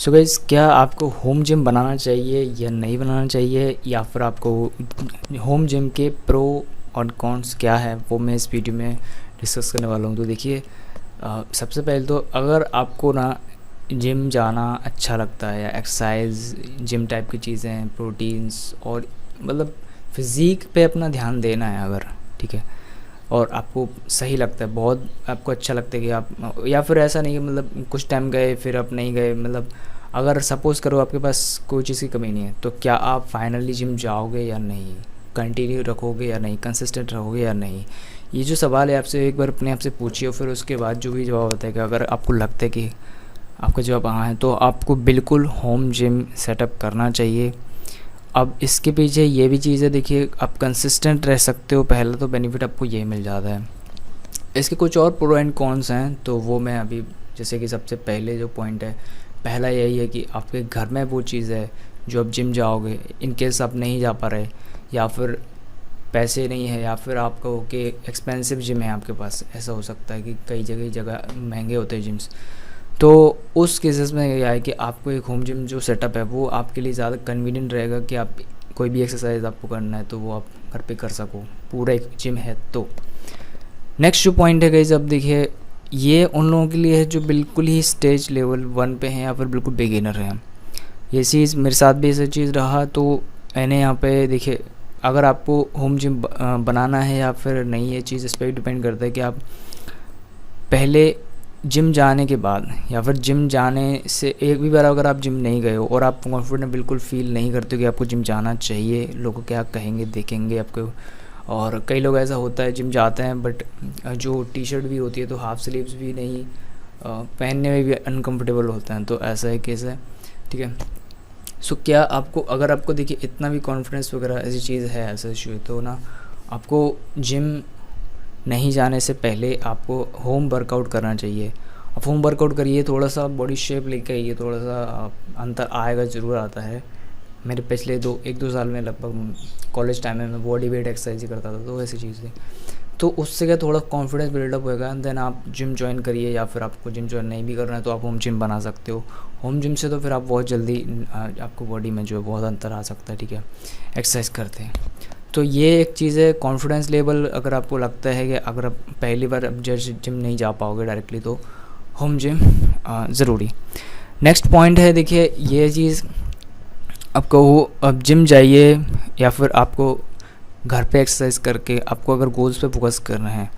So guys, क्या आपको home gym बनाना चाहिए या नहीं बनाना चाहिए, या फिर आपको होम जिम के प्रो और कॉन्स क्या है, वो मैं इस वीडियो में डिस्कस करने वाला हूँ। तो देखिए, सबसे पहले तो अगर आपको ना जिम जाना अच्छा लगता है या एक्सरसाइज जिम टाइप की चीज़ें, प्रोटीन्स और मतलब फ़िज़ीक पे अपना ध्यान देना है अगर, ठीक है, और आपको सही लगता है, बहुत आपको अच्छा लगता है कि आप, या फिर ऐसा नहीं है मतलब कुछ टाइम गए फिर आप नहीं गए, मतलब अगर सपोज़ करो आपके पास कोई चीज़ की कमी नहीं है, तो क्या आप फाइनली जिम जाओगे या नहीं, कंटिन्यू रखोगे या नहीं, कंसिस्टेंट रहोगे या नहीं। ये जो सवाल है आपसे एक बार अपने आप से पूछिए, और फिर उसके बाद जो भी जवाब होता है कि अगर आपको लगता है कि आपका जवाब हाँ है, तो आपको बिल्कुल होम जिम सेटअप करना चाहिए। अब इसके पीछे ये भी चीज़ है, देखिए, आप कंसिस्टेंट रह सकते हो, पहला तो बेनिफिट आपको ये मिल जाता है। इसके कुछ और प्रो एंड कॉन्स हैं, तो वो मैं अभी, जैसे कि सबसे पहले जो पॉइंट है, पहला यही है कि आपके घर में वो चीज़ है जो आप जिम जाओगे, इन केस आप नहीं जा पा रहे, या फिर पैसे नहीं है, या फिर आप कहो कि एक्सपेंसिव जिम है आपके पास, ऐसा हो सकता है कि कई जगह जगह महंगे होते हैं जिम्स। तो उस केसेस में यह है कि आपको एक होम जिम जो सेटअप है वो आपके लिए ज़्यादा कन्वीनियंट रहेगा कि आप कोई भी एक्सरसाइज आपको करना है तो वो आप घर पे कर सको, पूरा एक जिम है तो। नेक्स्ट जो पॉइंट है गाइस, अब देखिए, ये उन लोगों के लिए है जो बिल्कुल ही स्टेज लेवल 1 पे हैं या फिर बिल्कुल बिगिनर हैं। ये चीज़ मेरे साथ भी ऐसा चीज़ रहा, तो मैंने यहाँ पे देखिए, अगर आपको होम जिम बनाना है या फिर नहीं, ये चीज़ इस पर डिपेंड करता है कि आप पहले जिम जाने के बाद या फिर जिम जाने से एक भी बार अगर आप जिम नहीं गए हो और आप कॉन्फिडेंट बिल्कुल फील नहीं करते हो कि आपको जिम जाना चाहिए, लोग क्या कहेंगे, देखेंगे आपको। और कई लोग ऐसा होता है जिम जाते हैं बट जो टी शर्ट भी होती है तो हाफ स्लीव्स भी नहीं, पहनने में भी अनकम्फर्टेबल होते हैं, तो ऐसा है केस है, ठीक है। सो क्या आपको, अगर आपको देखिए इतना भी कॉन्फिडेंस वगैरह ऐसी चीज़ है, ऐसा इशू है, तो ना आपको जिम नहीं जाने से पहले आपको होम वर्कआउट करना चाहिए। अब होम वर्कआउट करिए, थोड़ा सा बॉडी शेप लेके आइए, थोड़ा सा अंतर आएगा, ज़रूर आता है। मेरे पिछले 1-2 साल में लगभग कॉलेज टाइम में मैं बॉडी वेट एक्सरसाइज ही करता था, तो ऐसी चीज़ थी। तो उससे क्या थोड़ा कॉन्फिडेंस बिल्डअप होएगा, एंड देन आप जिम ज्वाइन करिए, या फिर आपको जिम ज्वाइन नहीं भी करना है तो आप होम जिम बना सकते हो। होम जिम से तो फिर आप बहुत जल्दी आपको बॉडी में जो है बहुत अंतर आ सकता है, ठीक है, एक्सरसाइज करते हैं। तो ये एक चीज़ है, कॉन्फिडेंस लेवल अगर आपको लगता है कि अगर आप पहली बार अब जिम नहीं जा पाओगे डायरेक्टली, तो होम जिम ज़रूरी। नेक्स्ट पॉइंट है, देखिए ये चीज़, आपको अब जिम जाइए या फिर आपको घर पे एक्सरसाइज करके आपको अगर गोल्स पे फोकस करना है,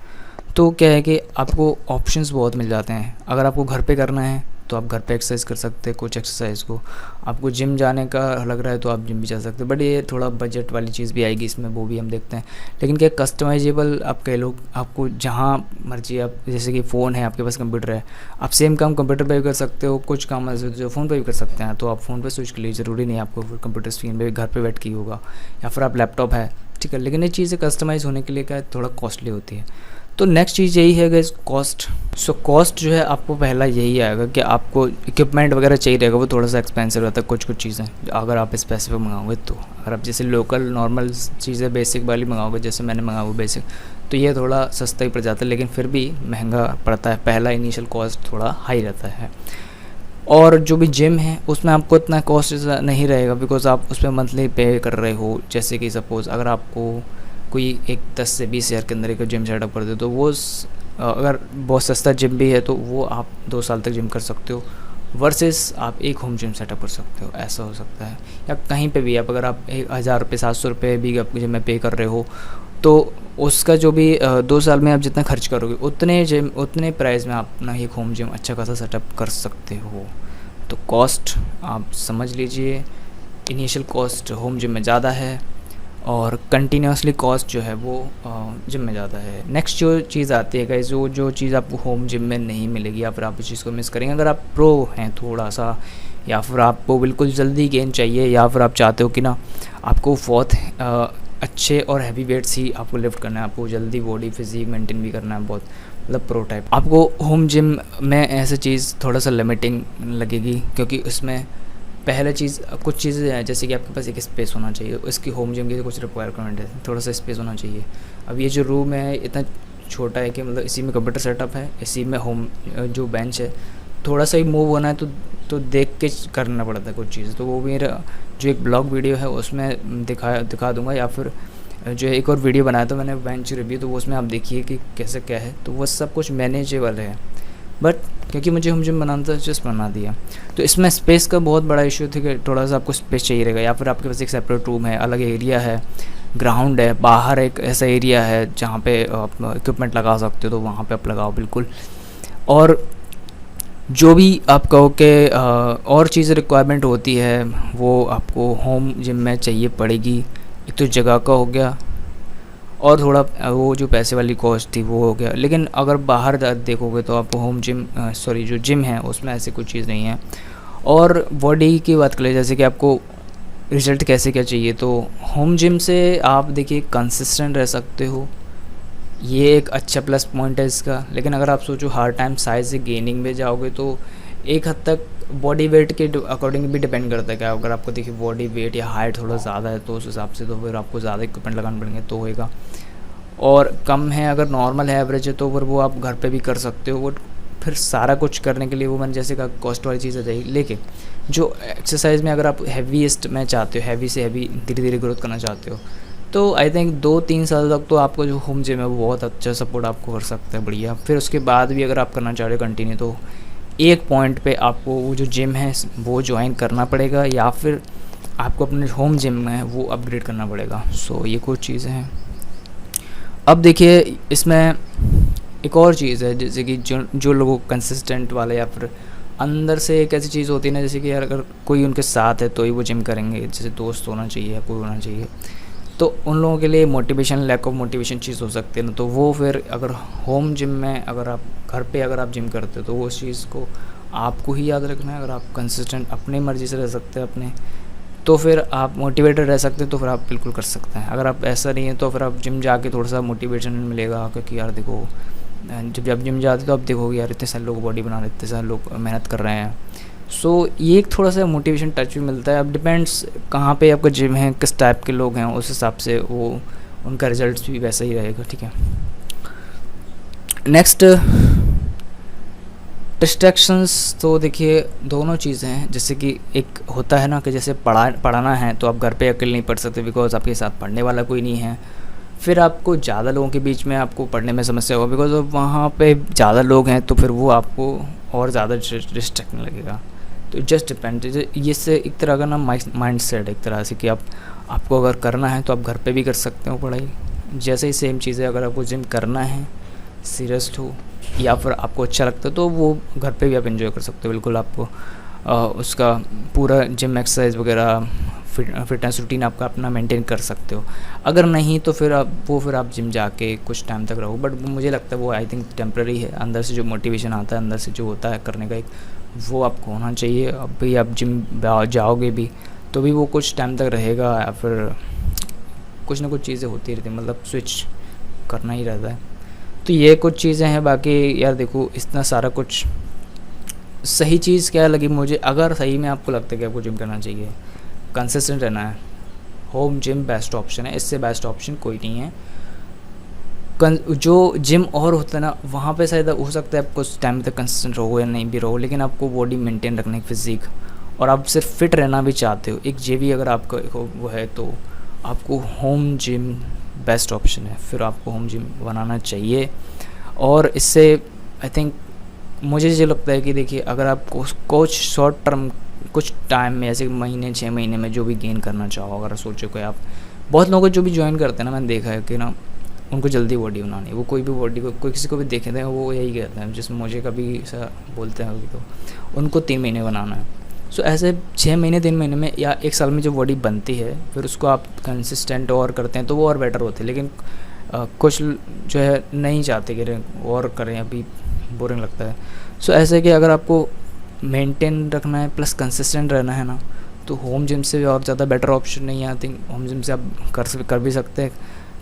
तो क्या है कि आपको ऑप्शंस बहुत मिल जाते हैं। अगर आपको घर पे करना है तो आप घर पे एक्सरसाइज कर सकते हैं, कुछ एक्सरसाइज को। आपको जिम जाने का लग रहा है तो आप जिम भी जा सकते हैं, बट ये थोड़ा बजट वाली चीज़ भी आएगी इसमें, वो भी हम देखते हैं। लेकिन क्या कस्टमाइजेबल आप कह लो, आपको जहाँ मर्जी, आप जैसे कि फ़ोन है आपके पास, कंप्यूटर है, आप सेम काम कंप्यूटर पर भी कर सकते हो, कुछ काम ऐसे जो फ़ोन पर भी कर सकते हैं, तो आप फ़ोन पर स्विच कर लीजिए, ज़रूरी नहीं आपको कंप्यूटर स्क्रीन पर घर पर बैठ के ही होगा, या फिर आप लैपटॉप है, ठीक है। लेकिन ये चीज़ें कस्टमाइज़ होने के लिए क्या थोड़ा कॉस्टली होती है। तो नेक्स्ट चीज़ यही है गाइस, कॉस्ट। सो कॉस्ट जो है आपको पहला यही आएगा कि आपको इक्विपमेंट वगैरह चाहिए रहेगा, वो थोड़ा सा एक्सपेंसिव रहता है, कुछ चीज़ें अगर आप स्पेसिफिक मंगाओगे तो। अगर आप जैसे लोकल नॉर्मल चीज़ें बेसिक वाली मंगाओगे, जैसे मैंने मंगाया वो बेसिक, तो ये थोड़ा सस्ता ही पड़ जाता है, लेकिन फिर भी महंगा पड़ता है, पहला इनिशियल कॉस्ट थोड़ा हाई रहता है। और जो भी जिम है उसमें आपको इतना कॉस्ट नहीं रहेगा, बिकॉज आप उस पर मंथली पे कर रहे हो। जैसे कि सपोज़ अगर आपको कोई एक 10 से 20 हज़ार के अंदर एक जिम सेटअप कर दे, तो वो अगर बहुत सस्ता जिम भी है तो वो आप 2 साल तक जिम कर सकते हो, वर्सेस आप एक होम जिम सेटअप कर सकते हो, ऐसा हो सकता है। या कहीं पे भी आप, अगर आप 1000 रुपये 700 रुपये भी आप जिम में पे कर रहे हो, तो उसका जो भी 2 साल में आप जितना खर्च करोगे उतने प्राइस में आप अपना एक होम जिम अच्छा खासा सेटअप कर सकते हो। तो कॉस्ट आप समझ लीजिए, इनिशियल कॉस्ट होम जिम में ज़्यादा है, और कंटिन्यूसली कॉस्ट जो है वो जिम में ज़्यादा है। नेक्स्ट जो चीज़ आती है गाइस, जो चीज़ आपको होम जिम में नहीं मिलेगी, या फिर आप इस चीज़ को मिस करेंगे अगर आप प्रो हैं थोड़ा सा, या फिर आपको बिल्कुल जल्दी गेन चाहिए, या फिर आप चाहते हो कि ना आपको बहुत अच्छे और हैवी वेट्स ही आपको लिफ्ट करना है, आपको जल्दी बॉडी फिजिक मेंटेन भी करना है, बहुत मतलब प्रो टाइप, आपको होम जिम में ऐसी चीज़ थोड़ा सा लिमिटिंग लगेगी, क्योंकि उसमें पहला चीज़, कुछ चीज़ें हैं जैसे कि आपके पास एक स्पेस होना चाहिए, इसकी होम जिम की कुछ रिक्वायरमेंट है, थोड़ा सा स्पेस होना चाहिए। अब ये जो रूम है इतना छोटा है कि मतलब इसी में कंप्यूटर सेटअप है, इसी में होम जो बेंच है, थोड़ा सा ही मूव होना है तो तो देख के करना पड़ता है कुछ चीज़। तो वो मेरा जो एक ब्लॉग वीडियो है उसमें दिखा दूँगा, या फिर जो एक और वीडियो बनाया था मैंने बेंच रिव्यू, तो वो उसमें आप देखिए कि कैसे क्या है। तो वो सब कुछ मैनेजेबल है, बट क्योंकि मुझे होम जिम बनाना था जस्ट बना दिया। तो इसमें स्पेस का बहुत बड़ा इशू था कि थोड़ा सा आपको स्पेस चाहिए रहेगा, या फिर आपके पास एक सेपरेट रूम है, अलग एरिया है, ग्राउंड है, बाहर एक ऐसा एरिया है जहाँ पे आप इक्विपमेंट लगा सकते हो, तो वहाँ पे आप लगाओ बिल्कुल। और जो भी आप कहो कि और चीज़ रिक्वायरमेंट होती है वो आपको होम जिम में चाहिए पड़ेगी। एक तो जगह का हो गया, और थोड़ा वो जो पैसे वाली कॉस्ट थी वो हो गया। लेकिन अगर बाहर देखोगे तो आपको होम जिम जो जिम है उसमें ऐसी कोई चीज़ नहीं है। और बॉडी की बात करें, जैसे कि आपको रिज़ल्ट कैसे क्या चाहिए, तो होम जिम से आप देखिए कंसिस्टेंट रह सकते हो, ये एक अच्छा प्लस पॉइंट है इसका। लेकिन अगर आप सोचो हर टाइम साइज़ से गेनिंग में जाओगे तो एक हद तक बॉडी वेट के अकॉर्डिंग भी डिपेंड करता है। क्या अगर आपको देखिए बॉडी वेट या हाइट थोड़ा ज़्यादा है तो उस हिसाब से तो फिर आपको ज़्यादा इक्विपमेंट लगाने पड़ेंगे तो होएगा। और कम है, अगर नॉर्मल है, एवरेज है, तो फिर वो आप घर पे भी कर सकते हो। वो फिर सारा कुछ करने के लिए वो मैंने जैसे कहा कॉस्ट वाली चीज़ आ जाएगी। लेकिन जो एक्सरसाइज में अगर आप हैवीएस्ट में चाहते हो, हैवी से हैवी धीरे धीरे ग्रोथ करना चाहते हो, तो आई थिंक 2-3 साल तक तो आपको जो होम जिम है वो बहुत अच्छा सपोर्ट आपको कर सकता है, बढ़िया। फिर उसके बाद भी अगर आप करना चाह रहे हो कंटिन्यू, तो एक पॉइंट पे आपको वो जो जिम है वो ज्वाइन करना पड़ेगा, या फिर आपको अपने होम जिम में वो अपग्रेड करना पड़ेगा। सो ये कुछ चीज़ें हैं। अब देखिए इसमें एक और चीज़ है, जैसे कि जो लोगों कंसिस्टेंट वाले, या फिर अंदर से एक ऐसी चीज़ होती है ना, जैसे कि यार अगर कोई उनके साथ है तो ही वो जिम करेंगे, जैसे दोस्त होना चाहिए या कोई होना चाहिए, तो उन लोगों के लिए मोटिवेशन, लैक ऑफ मोटिवेशन चीज़ हो सकती है ना। तो वो फिर अगर होम जिम में अगर आप घर पे अगर आप जिम करते हो तो वो उस चीज़ को आपको ही याद रखना है। अगर आप कंसिस्टेंट अपनी मर्ज़ी से रह सकते हैं अपने, तो फिर आप मोटिवेटेड रह सकते हैं, तो फिर आप बिल्कुल कर सकते हैं। अगर आप ऐसा नहीं है तो फिर आप जिम जाके थोड़ा सा मोटिवेशन मिलेगा, क्योंकि यार देखो जब जिम जाते तो आप देखोगे यार इतने सारे लोग बॉडी बना रहे, इतने सारे लोग मेहनत कर रहे हैं। सो ये एक थोड़ा सा मोटिवेशन टच भी मिलता है। अब डिपेंड्स कहाँ पे आपका जिम है, किस टाइप के लोग हैं, उस हिसाब से वो उनका रिजल्ट भी वैसा ही रहेगा, ठीक है। नेक्स्ट डिस्ट्रैक्शंस, तो देखिए दोनों चीज़ें हैं। जैसे कि एक होता है ना कि जैसे पढ़ाना है तो आप घर पे अकेले नहीं पढ़ सकते, बिकॉज आपके साथ पढ़ने वाला कोई नहीं है। फिर आपको ज़्यादा लोगों के बीच में आपको पढ़ने में समस्या होगा, बिकॉज वहाँ पे ज़्यादा लोग हैं, तो फिर वो आपको और ज़्यादा डिस्ट्रैक्ट लगेगा। तो जस्ट डिपेंड, ये से एक तरह का ना माइंड सेट एक तरह से कि आपको अगर करना है तो आप घर पे भी कर सकते हो पढ़ाई। जैसे ही सेम चीज़ है, अगर आपको जिम करना है सीरियस हो या फिर आपको अच्छा लगता है तो वो घर पे भी आप एंजॉय कर सकते हो बिल्कुल। आपको उसका पूरा जिम एक्सरसाइज वगैरह फिटनेस रूटीन आपका अपना मेंटेन कर सकते हो। अगर नहीं तो फिर आप जिम जाके कुछ टाइम तक रहो, बट मुझे लगता है वो आई थिंक टेम्प्रेरी है। अंदर से जो मोटिवेशन आता है, अंदर से जो होता है करने का एक, वो आपको होना चाहिए। अब भी आप जिम जाओगे भी तो भी वो कुछ टाइम तक रहेगा, या फिर कुछ ना कुछ चीज़ें होती रहती, मतलब स्विच करना ही रहता है। तो ये कुछ चीज़ें हैं। बाकी यार देखो इतना सारा कुछ, सही चीज़ क्या लगी मुझे, अगर सही में आपको लगता है कि आपको जिम करना चाहिए, कंसिस्टेंट रहना है, होम जिम बेस्ट ऑप्शन है। इससे बेस्ट ऑप्शन कोई नहीं है। जो जिम और होता है ना, वहाँ पे शायद हो सकता है आप कुछ टाइम तक कंसिस्टेंट रहो या नहीं भी रहो, लेकिन आपको बॉडी मेंटेन रखने की फिज़िक, और आप सिर्फ फिट रहना भी चाहते हो, एक जे भी अगर आपका वो है, तो आपको होम जिम बेस्ट ऑप्शन है। फिर आपको होम जिम बनाना चाहिए। और इससे आई थिंक मुझे जो लगता है कि देखिए अगर आप कुछ शॉर्ट टर्म कुछ टाइम में, ऐसे महीने 6 महीने में जो भी गेन करना चाहो, अगर सोचो कि आप, बहुत लोगों को जो भी ज्वाइन करते हैं ना, मैंने देखा है कि ना उनको जल्दी बॉडी बनानी है। वो कोई भी बॉडी को, कोई किसी को भी देखे थे वो यही कहते हैं, जिसमें मुझे कभी ऐसा बोलते हैं तो उनको 3 महीने बनाना है। सो ऐसे 6 महीने 3 महीने में या 1 साल में जो बॉडी बनती है, फिर उसको आप कंसिस्टेंट और करते हैं तो वो और बेटर होते हैं। लेकिन कुछ जो है नहीं चाहते कि और करें, अभी बोरिंग लगता है। सो ऐसे कि अगर आपको मेंटेन रखना है प्लस कंसिस्टेंट रहना है ना, तो होम जिम से और ज़्यादा बेटर ऑप्शन नहीं है। आई थिंक होम जिम से आप कर भी सकते हैं।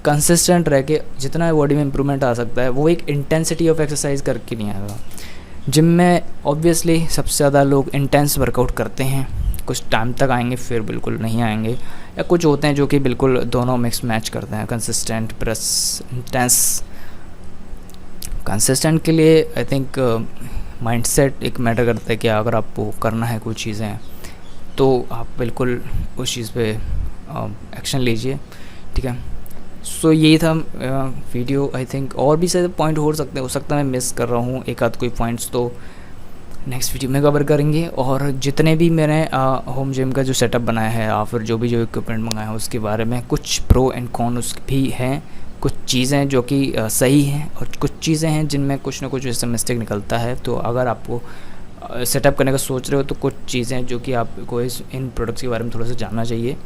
कंसिस्टेंट रह के जितना बॉडी में इम्प्रूवमेंट आ सकता है, वो एक इंटेंसिटी ऑफ एक्सरसाइज करके नहीं आएगा। जिम में ऑब्वियसली सबसे ज़्यादा लोग इंटेंस वर्कआउट करते हैं, कुछ टाइम तक आएंगे फिर बिल्कुल नहीं आएंगे, या कुछ होते हैं जो कि बिल्कुल दोनों मिक्स मैच करते हैं, कंसिस्टेंट प्लस इंटेंस। कंसिस्टेंट के लिए आई थिंक माइंडसेट एक मैटर करता है कि अगर आपको करना है कुछ चीज़ें तो आप बिल्कुल उस चीज़ पे एक्शन लीजिए, ठीक है। सो यही था वीडियो। आई थिंक और भी सारे पॉइंट हो सकता है मैं मिस कर रहा हूँ एक आध कोई पॉइंट्स, तो नेक्स्ट वीडियो में कवर करेंगे। और जितने भी मैंने होम जिम का जो सेटअप बनाया है या फिर जो इक्विपमेंट मंगाया है उसके बारे में कुछ प्रो एंड कॉन्स भी हैं, कुछ चीज़ें जो कि सही हैं और कुछ चीज़ें हैं जिनमें कुछ ना कुछ ऐसा मिस्टेक निकलता है। तो अगर आपको सेटअप करने का सोच रहे हो तो कुछ चीज़ें जो कि आपको इन प्रोडक्ट्स के बारे में थोड़ा सा जानना चाहिए,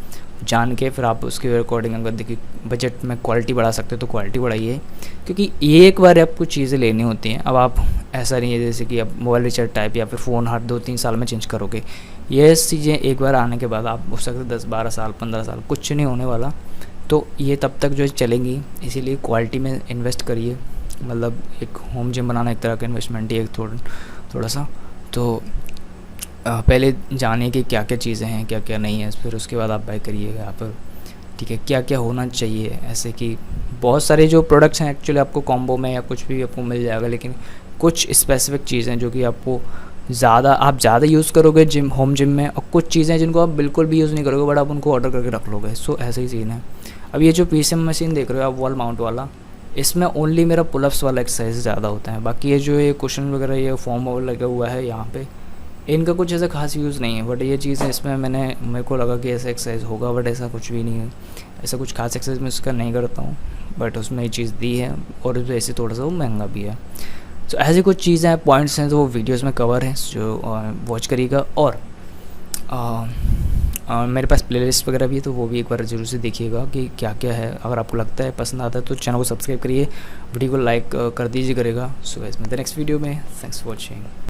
जान के फिर आप उसके अकॉर्डिंग अगर देखिए बजट में क्वालिटी बढ़ा सकते हो तो क्वालिटी बढ़ाइए, क्योंकि एक बार आपको चीज़ें लेनी होती हैं। अब आप ऐसा नहीं है जैसे कि आप मोबाइल रिचार्ज टाइप या फिर फ़ोन हर 2-3 साल में चेंज करोगे। ये चीज़ें एक बार आने के बाद आप हो सकते 10-12 साल 15 साल कुछ नहीं होने वाला, तो ये तब तक जो चलेंगी। इसीलिए क्वालिटी में इन्वेस्ट करिए, मतलब एक होम जिम बनाना एक तरह का इन्वेस्टमेंट ही है थोड़ा सा। तो पहले जानिए कि क्या क्या चीज़ें हैं क्या क्या नहीं है, फिर उसके बाद आप बाय करिएगा यहाँ पर, ठीक है। क्या क्या होना चाहिए, ऐसे कि बहुत सारे जो प्रोडक्ट्स हैं एक्चुअली आपको कॉम्बो में या कुछ भी आपको मिल जाएगा, लेकिन कुछ स्पेसिफिक चीज़ें जो कि आपको आप ज़्यादा यूज़ करोगे होम जिम में, और कुछ चीज़ें जिनको आप बिल्कुल भी यूज़ नहीं करोगे बट आप उनको ऑर्डर करके रख लोगे। सो ऐसे ही सीन है। अब ये जो PCM मशीन देख रहे हो आप वॉल माउंट वाला, इसमें ओनली मेरा पुलअप्स वाला एक्सरसाइज ज़्यादा होता है। बाकी ये जो ये कुशन वगैरह ये फॉर्म लगा हुआ है यहाँ पे, इनका कुछ ऐसा खास यूज़ नहीं है। बट ये चीज़ इसमें मेरे को लगा कि ऐसा एक्सरसाइज होगा, बट ऐसा कुछ भी नहीं है। ऐसा कुछ खास एक्सरसाइज मैं उसका नहीं करता हूँ, बट उसमें ये चीज़ दी है और ऐसे थोड़ा सा वो महंगा भी है। तो ऐसी कुछ चीज़ें हैं, पॉइंट्स हैं, तो वो वीडियोज़ में कवर हैं जो वॉच करिएगा। और मेरे पास प्लेलिस्ट वगैरह भी है, तो वो भी एक बार ज़रूर से देखिएगा कि क्या क्या है। अगर आपको लगता है पसंद आता है तो चैनल को सब्सक्राइब करिए, वीडियो को लाइक कर दीजिए करेगा। सो इसमें द नेक्स्ट वीडियो में थैंक्स फॉर वॉचिंग।